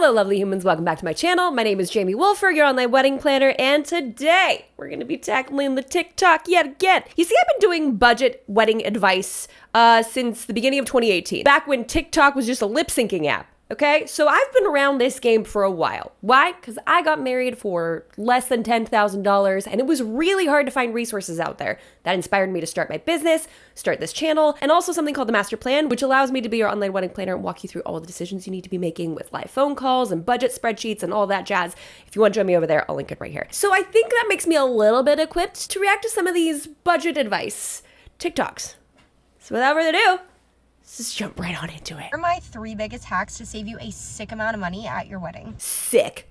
Hello, lovely humans. Welcome back to my channel. My name is Jamie Wolfer, your online wedding planner, and today we're going to be tackling the TikTok yet again. You see, I've been doing budget wedding advice since the beginning of 2018, back when TikTok was just a lip-syncing app. Okay, so I've been around this game for a while. Why? Because I got married for less than $10,000 and it was really hard to find resources out there. That inspired me to start my business, start this channel, and also something called the Master Plan, which allows me to be your online wedding planner and walk you through all the decisions you need to be making with live phone calls and budget spreadsheets and all that jazz. If you want to join me over there, I'll link it right here. So I think that makes me a little bit equipped to react to some of these budget advice TikToks. So without further ado, let's just jump right on into it. Here are my 3 biggest hacks to save you a sick amount of money at your wedding. Sick.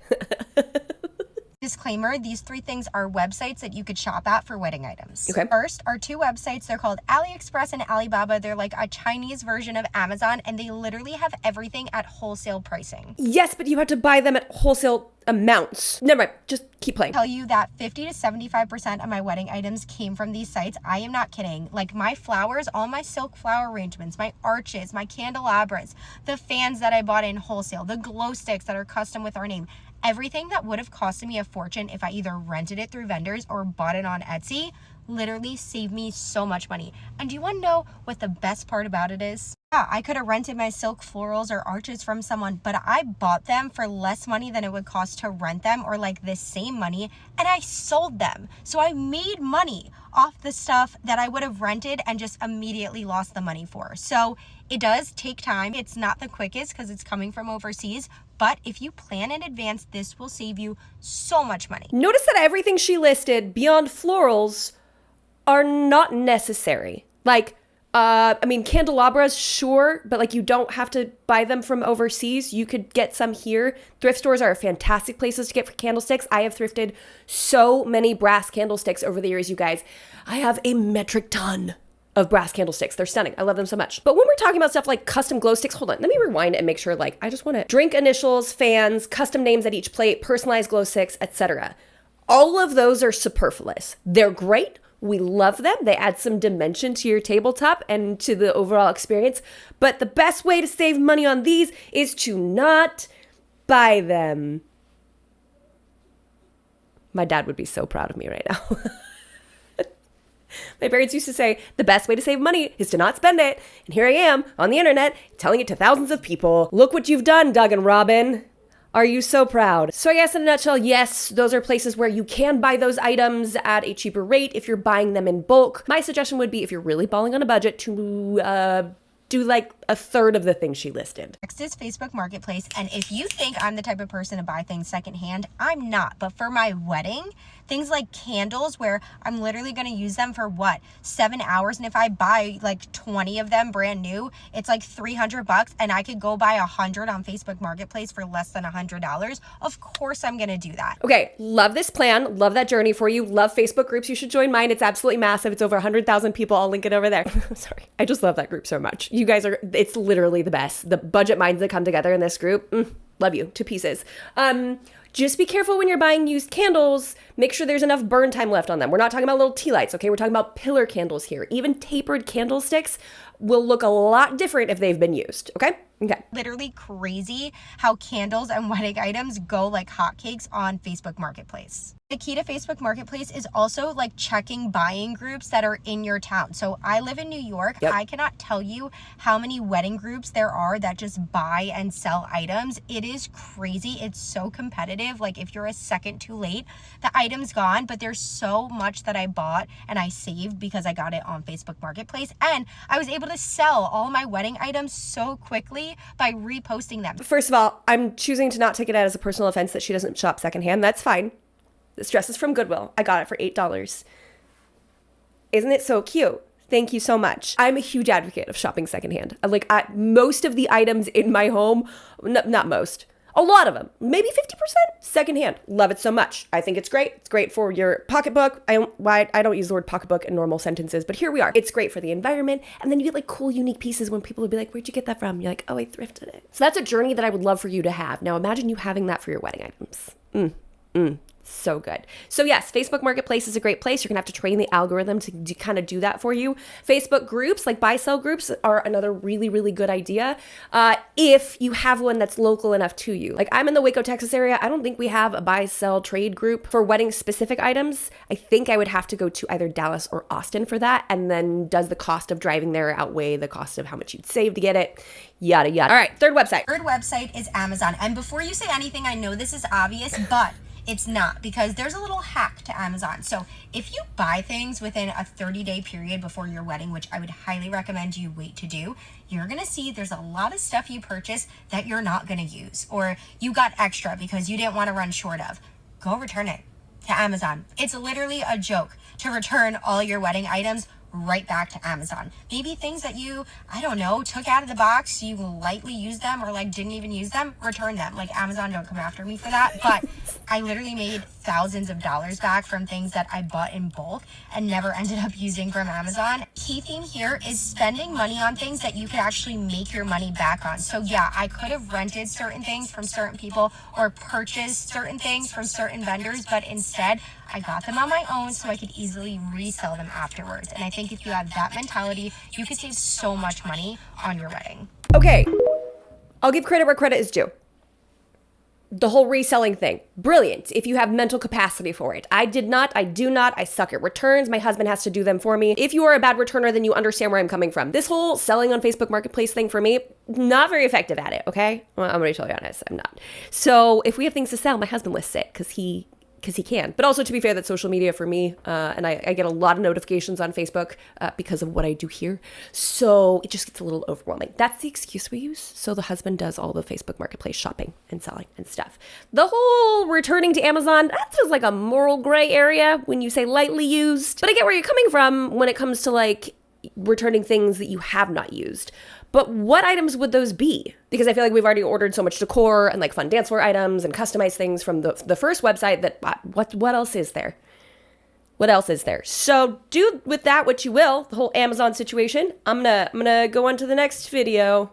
Disclaimer, these 3 things are websites that you could shop at for wedding items. Okay. First are 2 websites. They're called AliExpress and Alibaba. They're like a Chinese version of Amazon, and they literally have everything at wholesale pricing. Yes, but you have to buy them at wholesale amounts. Never mind, just keep playing. Tell you that 50 to 75% of my wedding items came from these sites. I am not kidding. Like my flowers, all my silk flower arrangements, my arches, my candelabras, the fans that I bought in wholesale, the glow sticks that are custom with our name. Everything that would have costed me a fortune if I either rented it through vendors or bought it on Etsy literally saved me so much money. And do you want to know what the best part about it is? Yeah, I could have rented my silk florals or arches from someone, but I bought them for less money than it would cost to rent them, or like the same money, and I sold them. So I made money off the stuff that I would have rented and just immediately lost the money for. So it does take time. It's not the quickest because it's coming from overseas, but if you plan in advance, this will save you so much money. Notice that everything she listed beyond florals are not necessary. Like, candelabras, sure, but like you don't have to buy them from overseas. You could get some here. Thrift stores are fantastic places to get for candlesticks. I have thrifted so many brass candlesticks over the years, you guys. I have a metric ton of brass candlesticks. They're stunning. I love them so much. But when we're talking about stuff like custom glow sticks, hold on, let me rewind and make sure, like, I just want to drink initials, fans, custom names at each plate, personalized glow sticks, etc. All of those are superfluous. They're great. We love them. They add some dimension to your tabletop and to the overall experience. But the best way to save money on these is to not buy them. My dad would be so proud of me right now. My parents used to say, the best way to save money is to not spend it. And here I am on the internet telling it to thousands of people. Look what you've done, Doug and Robin. Are you so proud? So I guess in a nutshell, yes, those are places where you can buy those items at a cheaper rate if you're buying them in bulk. My suggestion would be, if you're really balling on a budget, to do like a third of the things she listed. Next is Facebook Marketplace, and if you think I'm the type of person to buy things secondhand, I'm not. But for my wedding, things like candles, where I'm literally going to use them for what, 7 hours, and if I buy like 20 of them brand new, it's like $300, and I could go buy 100 on Facebook Marketplace for less than $100. Of course I'm going to do that. Okay, love this plan, love that journey for you, love Facebook groups. You should join mine. It's absolutely massive. It's over 100,000 people. I'll link it over there. Sorry, I just love that group so much. You guys are, it's literally the best. The budget minds that come together in this group, love you to pieces. Just be careful when you're buying used candles. Make sure there's enough burn time left on them. We're not talking about little tea lights, okay? We're talking about pillar candles here. Even tapered candlesticks will look a lot different if they've been used, okay? Okay. Literally crazy how candles and wedding items go like hotcakes on Facebook Marketplace. The key to Facebook Marketplace is also like checking buying groups that are in your town. So I live in New York. Yep. I cannot tell you how many wedding groups there are that just buy and sell items. It is crazy. It's so competitive. Like if you're a second too late, the item's gone, but there's so much that I bought and I saved because I got it on Facebook Marketplace. And I was able to sell all my wedding items so quickly by reposting them. First of all, I'm choosing to not take it out as a personal offense that she doesn't shop secondhand. That's fine. This dress is from Goodwill. I got it for $8. Isn't it so cute? Thank you so much. I'm a huge advocate of shopping secondhand. Like most of the items in my home, not most, a lot of them, maybe 50% secondhand. Love it so much. I think it's great. It's great for your pocketbook. I don't use the word pocketbook in normal sentences, but here we are. It's great for the environment. And then you get like cool, unique pieces when people will be like, where'd you get that from? You're like, oh, I thrifted it. So that's a journey that I would love for you to have. Now imagine you having that for your wedding items. So good. So yes, Facebook Marketplace is a great place. You're gonna have to train the algorithm to kind of do that for you. Facebook groups, like buy sell groups, are another really, really good idea if you have one that's local enough to you. Like I'm in the Waco, Texas area. I don't think we have a buy sell trade group for wedding specific items. I think I would have to go to either Dallas or Austin for that. And then does the cost of driving there outweigh the cost of how much you'd save to get it? Yada, yada. All right, third website. Third website is Amazon. And before you say anything, I know this is obvious, but it's not, because there's a little hack to Amazon. So if you buy things within a 30-day period before your wedding, which I would highly recommend you wait to do, you're gonna see there's a lot of stuff you purchase that you're not gonna use, or you got extra because you didn't wanna run short of. Go return it to Amazon. It's literally a joke to return all your wedding items right back to Amazon. Maybe things that you, I don't know, took out of the box, you lightly used them or like didn't even use them, return them. Like Amazon, don't come after me for that. But I literally made thousands of dollars back from things that I bought in bulk and never ended up using from Amazon. Key theme here is spending money on things that you could actually make your money back on. So yeah, I could have rented certain things from certain people or purchased certain things from certain vendors, but instead I got them on my own so I could easily resell them afterwards. And I think if you have that mentality, you could save so much money on your wedding. Okay, I'll give credit where credit is due. The whole reselling thing, brilliant if you have mental capacity for it. I did not, I do not, I suck at returns. My husband has to do them for me. If you are a bad returner, then you understand where I'm coming from. This whole selling on Facebook Marketplace thing for me, not very effective at it, okay? Well, I'm gonna be totally honest, I'm not. So if we have things to sell, my husband lists it because he can. But also, to be fair, that's social media for me. And I get a lot of notifications on Facebook because of what I do here. So it just gets a little overwhelming. That's the excuse we use. So the husband does all the Facebook Marketplace shopping and selling and stuff. The whole returning to Amazon, that feels like a moral gray area when you say lightly used. But I get where you're coming from when it comes to like returning things that you have not used. But what items would those be? Because I feel like we've already ordered so much decor and like fun dance floor items and customized things from the first website that what else is there? What else is there? So do with that what you will, the whole Amazon situation. I'm gonna go on to the next video.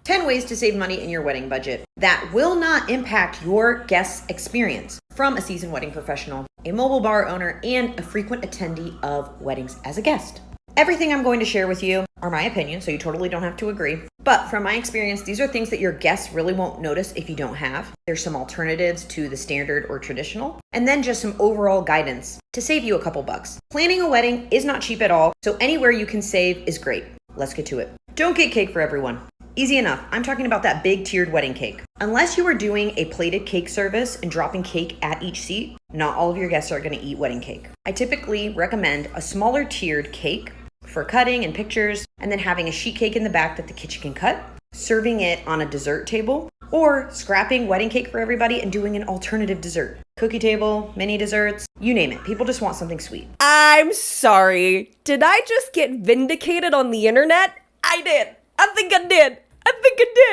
10 ways to save money in your wedding budget that will not impact your guest's experience, from a seasoned wedding professional, a mobile bar owner, and a frequent attendee of weddings as a guest. Everything I'm going to share with you are my opinions, so you totally don't have to agree. But from my experience, these are things that your guests really won't notice if you don't have. There's some alternatives to the standard or traditional, and then just some overall guidance to save you a couple bucks. Planning a wedding is not cheap at all, so anywhere you can save is great. Let's get to it. Don't get cake for everyone. Easy enough. I'm talking about that big tiered wedding cake. Unless you are doing a plated cake service and dropping cake at each seat, not all of your guests are going to eat wedding cake. I typically recommend a smaller tiered cake for cutting and pictures, and then having a sheet cake in the back that the kitchen can cut, serving it on a dessert table, or scrapping wedding cake for everybody and doing an alternative dessert. Cookie table, mini desserts, you name it. People just want something sweet. I'm sorry. Did I just get vindicated on the internet? I did. I think I did.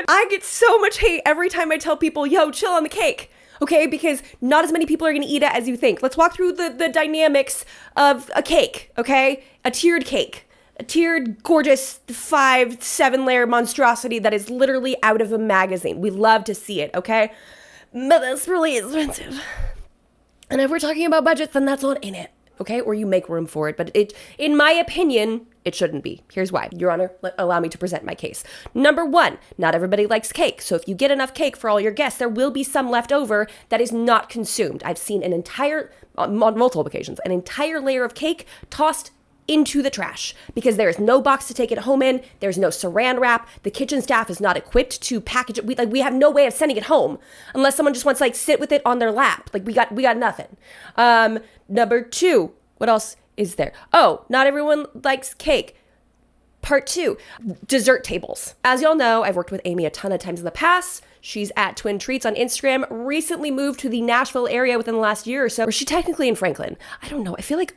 I get so much hate every time I tell people, yo, chill on the cake. Okay, because not as many people are going to eat it as you think. Let's walk through the dynamics of a cake, okay? A tiered cake. A tiered, gorgeous 5-7 layer monstrosity that is literally out of a magazine. We love to see it, okay? But that's really expensive. And if we're talking about budgets, then that's not in it, okay? Or you make room for it. But in my opinion, it shouldn't be. Here's why. Your Honor, allow me to present my case. Number one, not everybody likes cake. So if you get enough cake for all your guests, there will be some left over that is not consumed. I've seen on multiple occasions, an entire layer of cake tossed into the trash because there is no box to take it home in. There's no saran wrap. The kitchen staff is not equipped to package it. We have no way of sending it home unless someone just wants to sit with it on their lap. We got nothing. Number two, what else is there? Oh, not everyone likes cake. Part two, dessert tables. As y'all know, I've worked with Amy a ton of times in the past. She's at Twin Treats on Instagram, recently moved to the Nashville area within the last year or so, or she technically in Franklin. I don't know. I feel like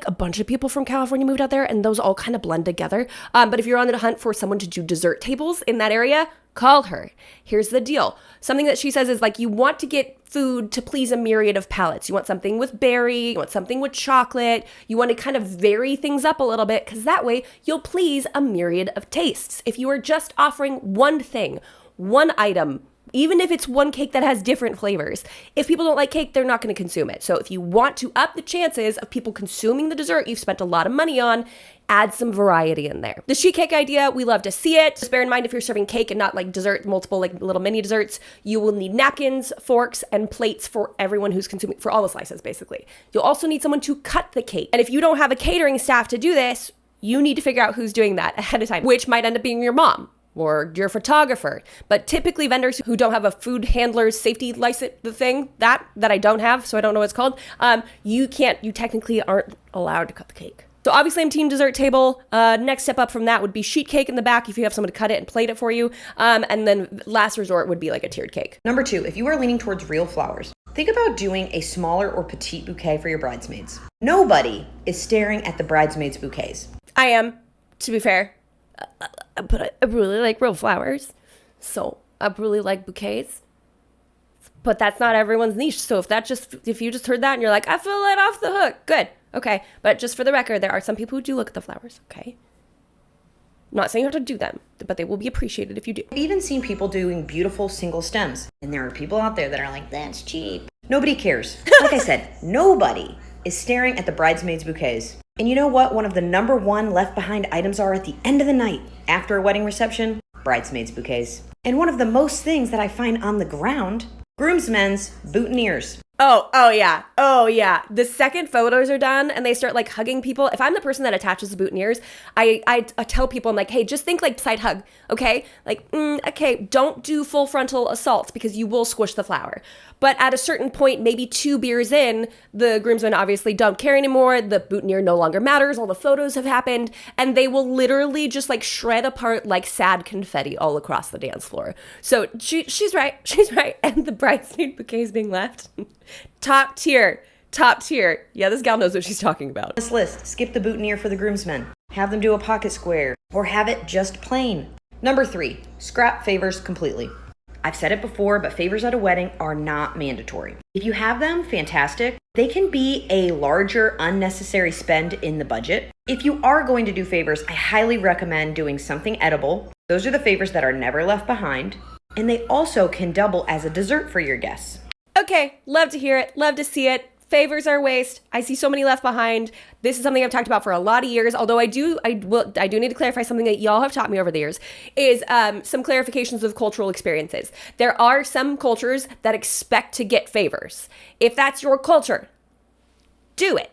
a bunch of people from California moved out there and those all kind of blend together. But if you're on the hunt for someone to do dessert tables in that area, call her. Here's the deal. Something that she says is you want to get food to please a myriad of palates. You want something with berry, you want something with chocolate, you want to kind of vary things up a little bit because that way you'll please a myriad of tastes. If you are just offering one thing, one item, even if it's one cake that has different flavors. If people don't like cake, they're not going to consume it. So if you want to up the chances of people consuming the dessert you've spent a lot of money on, add some variety in there. The sheet cake idea, we love to see it. Just bear in mind, if you're serving cake and not like dessert, multiple like little mini desserts, you will need napkins, forks, and plates for everyone who's consuming, for all the slices, basically. You'll also need someone to cut the cake. And if you don't have a catering staff to do this, you need to figure out who's doing that ahead of time, which might end up being your mom or your photographer. But typically vendors who don't have a food handler's safety license, the thing that I don't have, so I don't know what it's called, you technically aren't allowed to cut the cake. So obviously I'm team dessert table. Next step up from that would be sheet cake in the back if you have someone to cut it and plate it for you. And then last resort would be like a tiered cake. Number 2, if you are leaning towards real flowers, think about doing a smaller or petite bouquet for your bridesmaids. Nobody is staring at the bridesmaids' bouquets. I am, to be fair. But I really like real flowers. So I really like bouquets. But that's not everyone's niche. So if you just heard that and you're like, I feel let off the hook, good. Okay, but just for the record, there are some people who do look at the flowers, okay? I'm not saying you have to do them, but they will be appreciated if you do. I've even seen people doing beautiful single stems, and there are people out there that are like, that's cheap. Nobody cares. Like I said, nobody is staring at the bridesmaids' bouquets. And you know what one of the number 1 left behind items are at the end of the night after a wedding reception? Bridesmaids' bouquets. And one of the most things that I find on the ground, groomsmen's boutonnieres. Oh yeah. The second photos are done and they start like hugging people. If I'm the person that attaches the boutonnieres, I tell people, I'm like, hey, just think like side hug, okay? Like, okay, don't do full frontal assault because you will squish the flower. But at a certain point, maybe 2 beers in, the groomsmen obviously don't care anymore. The boutonniere no longer matters. All the photos have happened. And they will literally just like shred apart like sad confetti all across the dance floor. So she's right. And the bridesmaid bouquet is being left. Top tier. Yeah, this gal knows what she's talking about. This list, skip the boutonniere for the groomsmen. Have them do a pocket square or have it just plain. Number 3, scrap favors completely. I've said it before, but favors at a wedding are not mandatory. If you have them, fantastic. They can be a larger, unnecessary spend in the budget. If you are going to do favors, I highly recommend doing something edible. Those are the favors that are never left behind. And they also can double as a dessert for your guests. Okay, love to hear it, love to see it. Favors are waste. I see so many left behind. This is something I've talked about for a lot of years, although I do need to clarify something that y'all have taught me over the years, is some clarifications of cultural experiences. There are some cultures that expect to get favors. If that's your culture, do it.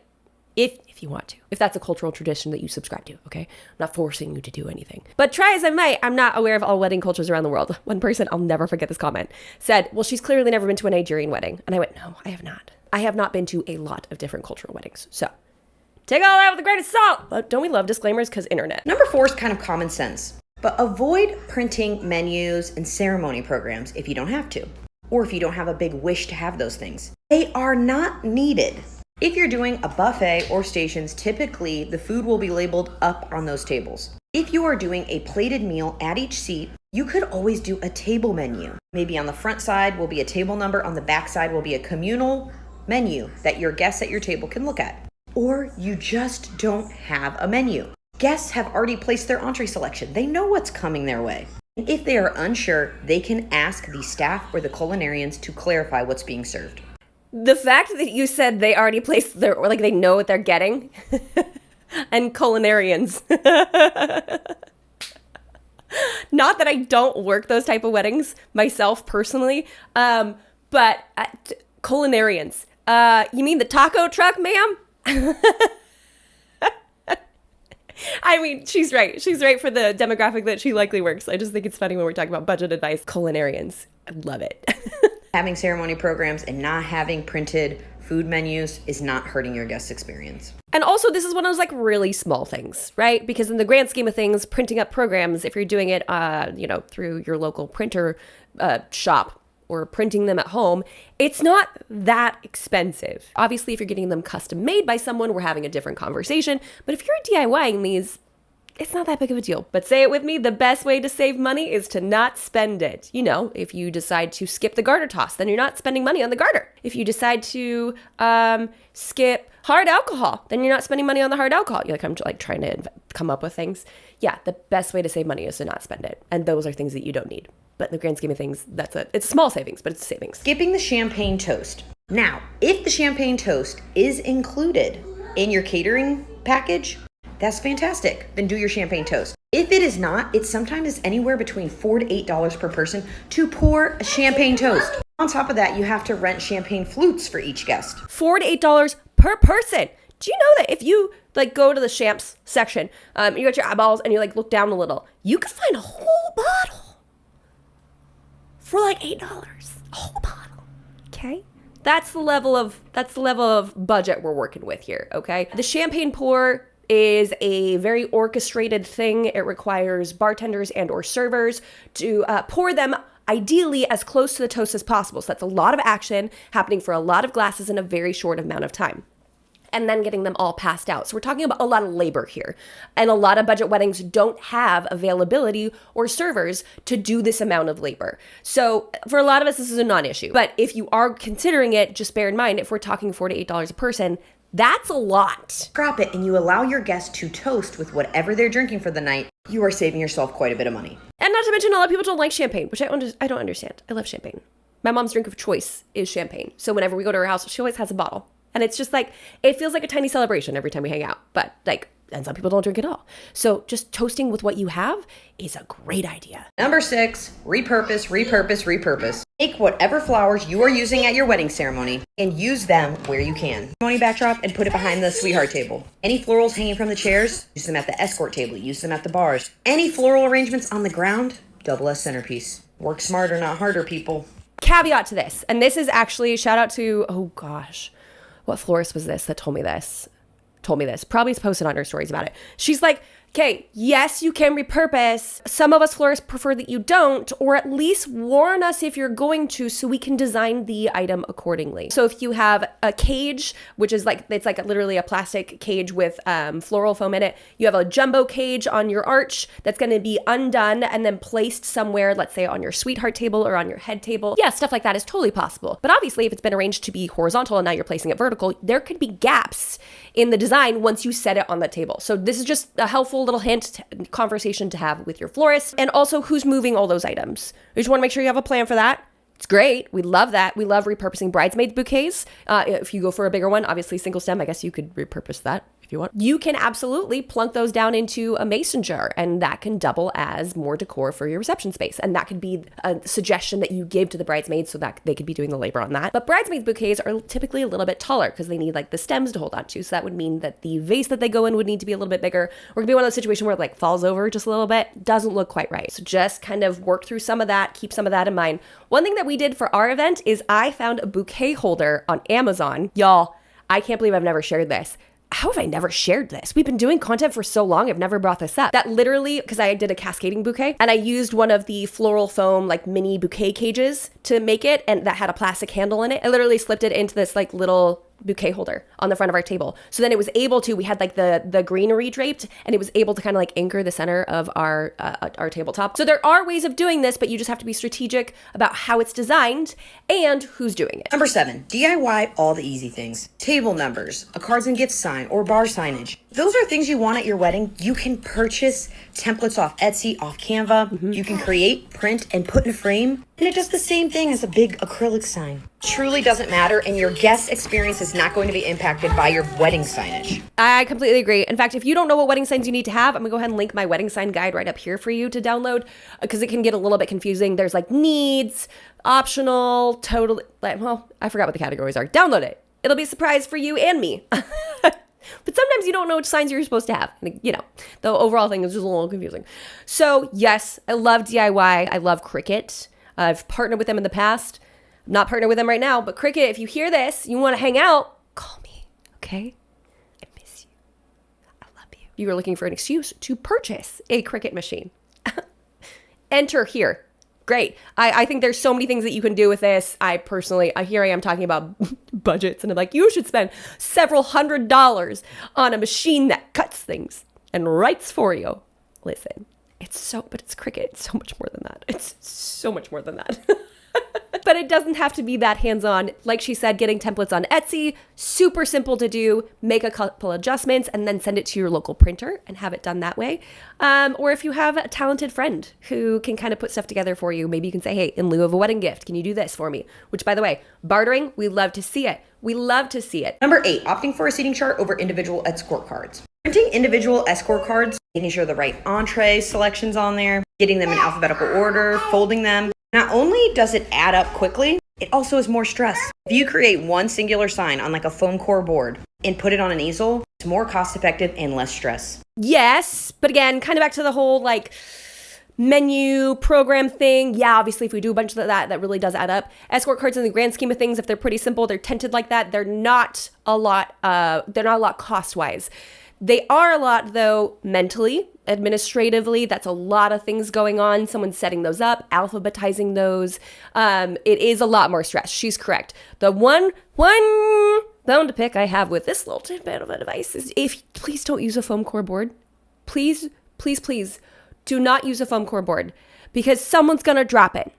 If you want to. If that's a cultural tradition that you subscribe to, okay? I'm not forcing you to do anything. But try as I might, I'm not aware of all wedding cultures around the world. One person, I'll never forget this comment, said, well, she's clearly never been to a Nigerian wedding. And I went, no, I have not. I have not been to a lot of different cultural weddings. So take all that with a grain of salt. But don't we love disclaimers? Because internet. Number 4 is kind of common sense. But avoid printing menus and ceremony programs if you don't have to. Or if you don't have a big wish to have those things. They are not needed. If you're doing a buffet or stations, typically the food will be labeled up on those tables. If you are doing a plated meal at each seat, you could always do a table menu. Maybe on the front side will be a table number, on the back side will be a communal menu that your guests at your table can look at. Or you just don't have a menu. Guests have already placed their entree selection. They know what's coming their way. And if they are unsure, they can ask the staff or the culinarians to clarify what's being served. The fact that you said they already placed their, or like they know what they're getting, and culinarians. Not that I don't work those type of weddings myself personally, but culinarians. You mean the taco truck, ma'am? I mean, she's right. She's right for the demographic that she likely works. I just think it's funny when we're talking about budget advice. Culinarians. I love it. Having ceremony programs and not having printed food menus is not hurting your guest experience. And also, this is one of those like really small things, right? Because in the grand scheme of things, printing up programs, if you're doing it, through your local printer shop or printing them at home, it's not that expensive. Obviously, if you're getting them custom made by someone, we're having a different conversation. But if you're DIYing these, it's not that big of a deal. But say it with me, the best way to save money is to not spend it. You know, if you decide to skip the garter toss, then you're not spending money on the garter. If you decide to skip hard alcohol, then you're not spending money on the hard alcohol. You're like, I'm like trying to come up with things. Yeah, the best way to save money is to not spend it. And those are things that you don't need. but in the grand scheme of things, it's a small savings, but it's a savings. Skipping the champagne toast. Now, if the champagne toast is included in your catering package, that's fantastic. Then do your champagne toast. If it is not, it sometimes is anywhere between $4 to $8 per person to pour a champagne toast. On top of that, you have to rent champagne flutes for each guest. $4 to $8 per person. Do you know that if you like go to the champs section, you got your eyeballs and you like look down a little, you can find a whole bottle for like $8. A whole bottle. Okay? That's the level of budget we're working with here, okay? The champagne pour is a very orchestrated thing. It requires bartenders and or servers to pour them ideally as close to the toast as possible. So that's a lot of action happening for a lot of glasses in a very short amount of time. And then getting them all passed out. So we're talking about a lot of labor here. And a lot of budget weddings don't have availability or servers to do this amount of labor. So for a lot of us, this is a non-issue. But if you are considering it, just bear in mind, if we're talking $4 to $8 a person, that's a lot. Scrap it and you allow your guests to toast with whatever they're drinking for the night. You are saving yourself quite a bit of money. And not to mention, a lot of people don't like champagne, which I don't understand. I love champagne. My mom's drink of choice is champagne. So whenever we go to her house, she always has a bottle. And it's just like, it feels like a tiny celebration every time we hang out. But like, and some people don't drink at all. So just toasting with what you have is a great idea. Number 6, repurpose. Take whatever flowers you are using at your wedding ceremony and use them where you can. Ceremony backdrop and put it behind the sweetheart table. Any florals hanging from the chairs, use them at the escort table, use them at the bars. Any floral arrangements on the ground, double as centerpiece. Work smarter, not harder, people. Caveat to this, and this is actually, shout out to, oh gosh, what florist was this that told me this? Probably posted on her stories about it. She's like, okay, yes, you can repurpose. Some of us florists prefer that you don't, or at least warn us if you're going to so we can design the item accordingly. So if you have a cage, which is like, it's like literally a plastic cage with floral foam in it. You have a jumbo cage on your arch that's going to be undone and then placed somewhere, let's say on your sweetheart table or on your head table. Yeah, stuff like that is totally possible. But obviously if it's been arranged to be horizontal and now you're placing it vertical, there could be gaps in the design once you set it on the table. So this is just a helpful little hint, conversation to have with your florist. And also who's moving all those items. You just want to make sure you have a plan for that. It's great. We love that. We love repurposing bridesmaids bouquets. If you go for a bigger one, obviously single stem, I guess you could repurpose that if you want. You can absolutely plunk those down into a mason jar and that can double as more decor for your reception space. And that could be a suggestion that you give to the bridesmaids so that they could be doing the labor on that. But bridesmaids bouquets are typically a little bit taller because they need like the stems to hold on to. So that would mean that the vase that they go in would need to be a little bit bigger. Or it could be one of those situations where it like falls over just a little bit. Doesn't look quite right. So just kind of work through some of that, keep some of that in mind. One thing that we did for our event is I found a bouquet holder on Amazon. Y'all, I can't believe I've never shared this. How have I never shared this? We've been doing content for so long, I've never brought this up. That literally, because I did a cascading bouquet and I used one of the floral foam like mini bouquet cages to make it, and that had a plastic handle in it. I literally slipped it into this like little bouquet holder on the front of our table. So then it was able to, we had like the greenery draped and it was able to kind of like anchor the center of our tabletop. So there are ways of doing this, but you just have to be strategic about how it's designed and who's doing it. Number 7, DIY all the easy things. Table numbers, a cards and gift sign, or bar signage. Those are things you want at your wedding. You can purchase templates off Etsy, off Canva. You can create, print, and put in a frame. And it does the same thing as a big acrylic sign. Truly doesn't matter, and your guest experience is not going to be impacted by your wedding signage. I completely agree. In fact, if you don't know what wedding signs you need to have, I'm gonna go ahead and link my wedding sign guide right up here for you to download because it can get a little bit confusing. There's like needs, optional, totally, well, I forgot what the categories are. Download it. It'll be a surprise for you and me. But sometimes you don't know which signs you're supposed to have. You know, the overall thing is just a little confusing. So yes, I love DIY. I love Cricut. I've partnered with them in the past. I'm not partnered with them right now, but Cricut, if you hear this, you want to hang out, call me, okay? I miss you. I love you. You are looking for an excuse to purchase a Cricut machine. Enter here. Great. I think there's so many things that you can do with this. I personally, here I am talking about budgets and I'm like, you should spend several $100s on a machine that cuts things and writes for you. Listen, but it's Cricut. It's so much more than that. It's so much more than that. But it doesn't have to be that hands-on. Like she said, getting templates on Etsy, super simple to do. Make a couple adjustments and then send it to your local printer and have it done that way. Or if you have a talented friend who can kind of put stuff together for you, maybe you can say, hey, in lieu of a wedding gift, can you do this for me? Which, by the way, bartering, we love to see it. We love to see it. Number 8, opting for a seating chart over individual escort cards. Printing individual escort cards, making sure the right entree selection's on there, getting them in alphabetical order, folding them. Not only does it add up quickly, it also is more stress. If you create one singular sign on like a foam core board and put it on an easel, it's more cost effective and less stress. Yes, but again, kind of back to the whole like menu program thing. Yeah, obviously if we do a bunch of that really does add up. Escort cards in the grand scheme of things, if they're pretty simple, they're tinted like that, they're not a lot cost wise. They are a lot though mentally, administratively. That's a lot of things going on. Someone's setting those up, alphabetizing those. It is a lot more stress. She's correct. The one bone to pick I have with this little tidbit of advice is please don't use a foam core board. Please do not use a foam core board because someone's going to drop it.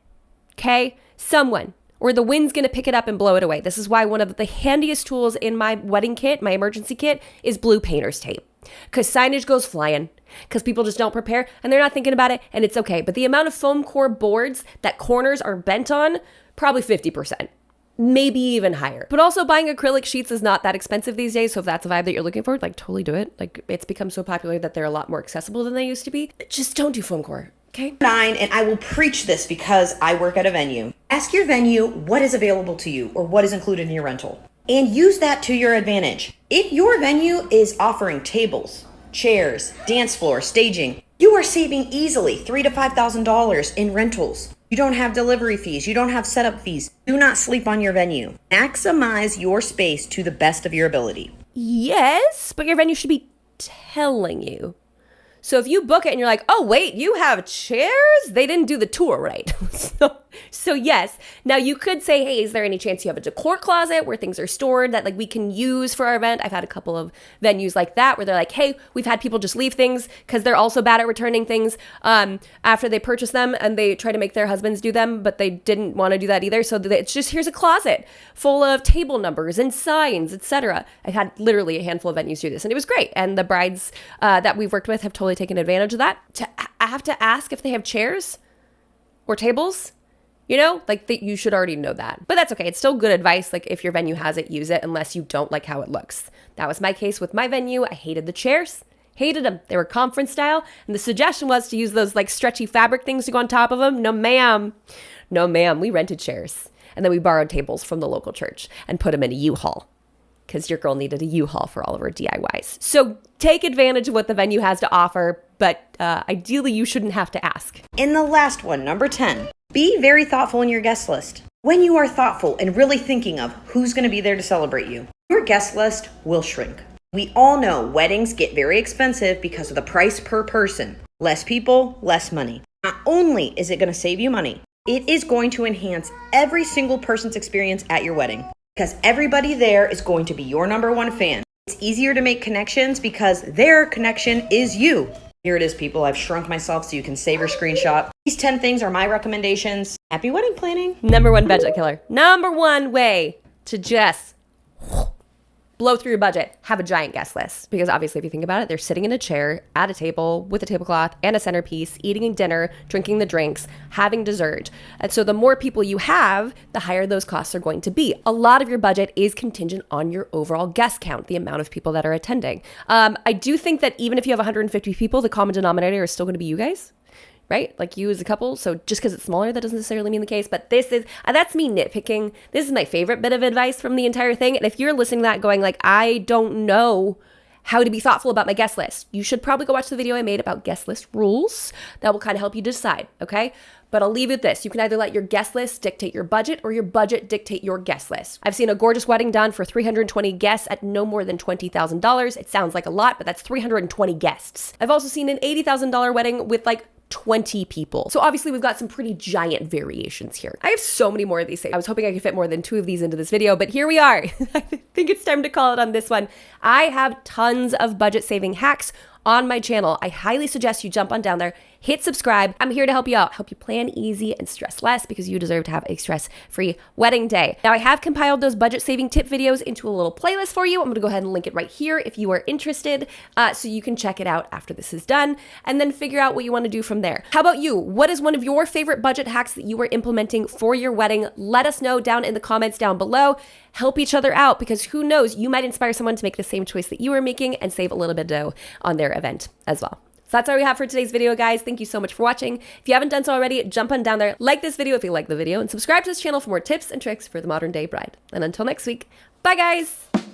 Okay? Someone. Or the wind's going to pick it up and blow it away. This is why one of the handiest tools in my wedding kit, my emergency kit, is blue painter's tape. Because signage goes flying. Because people just don't prepare and they're not thinking about it and it's okay. But the amount of foam core boards that corners are bent on, probably 50%. Maybe even higher. But also buying acrylic sheets is not that expensive these days. So if that's the vibe that you're looking for, like totally do it. Like it's become so popular that they're a lot more accessible than they used to be. Just don't do foam core. Okay. 9, and I will preach this because I work at a venue. Ask your venue what is available to you or what is included in your rental and use that to your advantage. If your venue is offering tables, chairs, dance floor, staging, you are saving easily $3,000 to $5,000 in rentals. You don't have delivery fees. You don't have setup fees. Do not sleep on your venue. Maximize your space to the best of your ability. Yes, but your venue should be telling you. So if you book it and you're like, oh, wait, you have chairs? They didn't do the tour right. So yes. Now you could say, hey, is there any chance you have a decor closet where things are stored that like we can use for our event? I've had a couple of venues like that where they're like, hey, we've had people just leave things because they're also bad at returning things after they purchase them and they try to make their husbands do them, but they didn't want to do that either. So it's just, here's a closet full of table numbers and signs, etc. I had literally a handful of venues do this and it was great. And the brides that we've worked with have totally taken advantage of that. I have to ask if they have chairs or tables. You know, like you should already know that. But that's okay. It's still good advice. Like if your venue has it, use it unless you don't like how it looks. That was my case with my venue. I hated the chairs. Hated them. They were conference style. And the suggestion was to use those like stretchy fabric things to go on top of them. No, ma'am. No, ma'am. We rented chairs. And then we borrowed tables from the local church and put them in a U-Haul. Because your girl needed a U-Haul for all of her DIYs. So take advantage of what the venue has to offer. But ideally, you shouldn't have to ask. And the last one, number 10. Be very thoughtful in your guest list. When you are thoughtful and really thinking of who's going to be there to celebrate you, your guest list will shrink. We all know weddings get very expensive because of the price per person. Less people, less money. Not only is it going to save you money, it is going to enhance every single person's experience at your wedding because everybody there is going to be your number one fan. It's easier to make connections because their connection is you. Here it is, people. I've shrunk myself so you can save your screenshot. These 10 things are my recommendations. Happy wedding planning. Number one budget killer. Number one way to just blow through your budget, have a giant guest list. Because obviously, if you think about it, they're sitting in a chair at a table with a tablecloth and a centerpiece, eating dinner, drinking the drinks, having dessert. And so the more people you have, the higher those costs are going to be. A lot of your budget is contingent on your overall guest count, the amount of people that are attending. I do think that even if you have 150 people, the common denominator is still going to be you guys. Right? Like you as a couple. So just because it's smaller, that doesn't necessarily mean the case. But that's me nitpicking. This is my favorite bit of advice from the entire thing. And if you're listening to that going like, I don't know how to be thoughtful about my guest list, you should probably go watch the video I made about guest list rules. That will kind of help you decide. Okay. But I'll leave you with this. You can either let your guest list dictate your budget or your budget dictate your guest list. I've seen a gorgeous wedding done for 320 guests at no more than $20,000. It sounds like a lot, but that's 320 guests. I've also seen an $80,000 wedding with like 20 people. So obviously we've got some pretty giant variations here. I have so many more of these things. I was hoping I could fit more than 2 of these into this video, but here we are. I think it's time to call it on this one. I have tons of budget saving hacks on my channel. I highly suggest you jump on down there, hit subscribe. I'm here to help you out, help you plan easy and stress less, because you deserve to have a stress-free wedding day. Now, I have compiled those budget saving tip videos into a little playlist for you. I'm gonna go ahead and link it right here if you are interested, so you can check it out after this is done and then figure out what you wanna do from there. How about you? What is one of your favorite budget hacks that you are implementing for your wedding? Let us know down in the comments down below. Help each other out, because who knows, you might inspire someone to make the same choice that you are making and save a little bit of dough on their event as well. So that's all we have for today's video, guys. Thank you so much for watching. If you haven't done so already, jump on down there, like this video if you like the video, and subscribe to this channel for more tips and tricks for the modern day bride. And until next week, bye guys.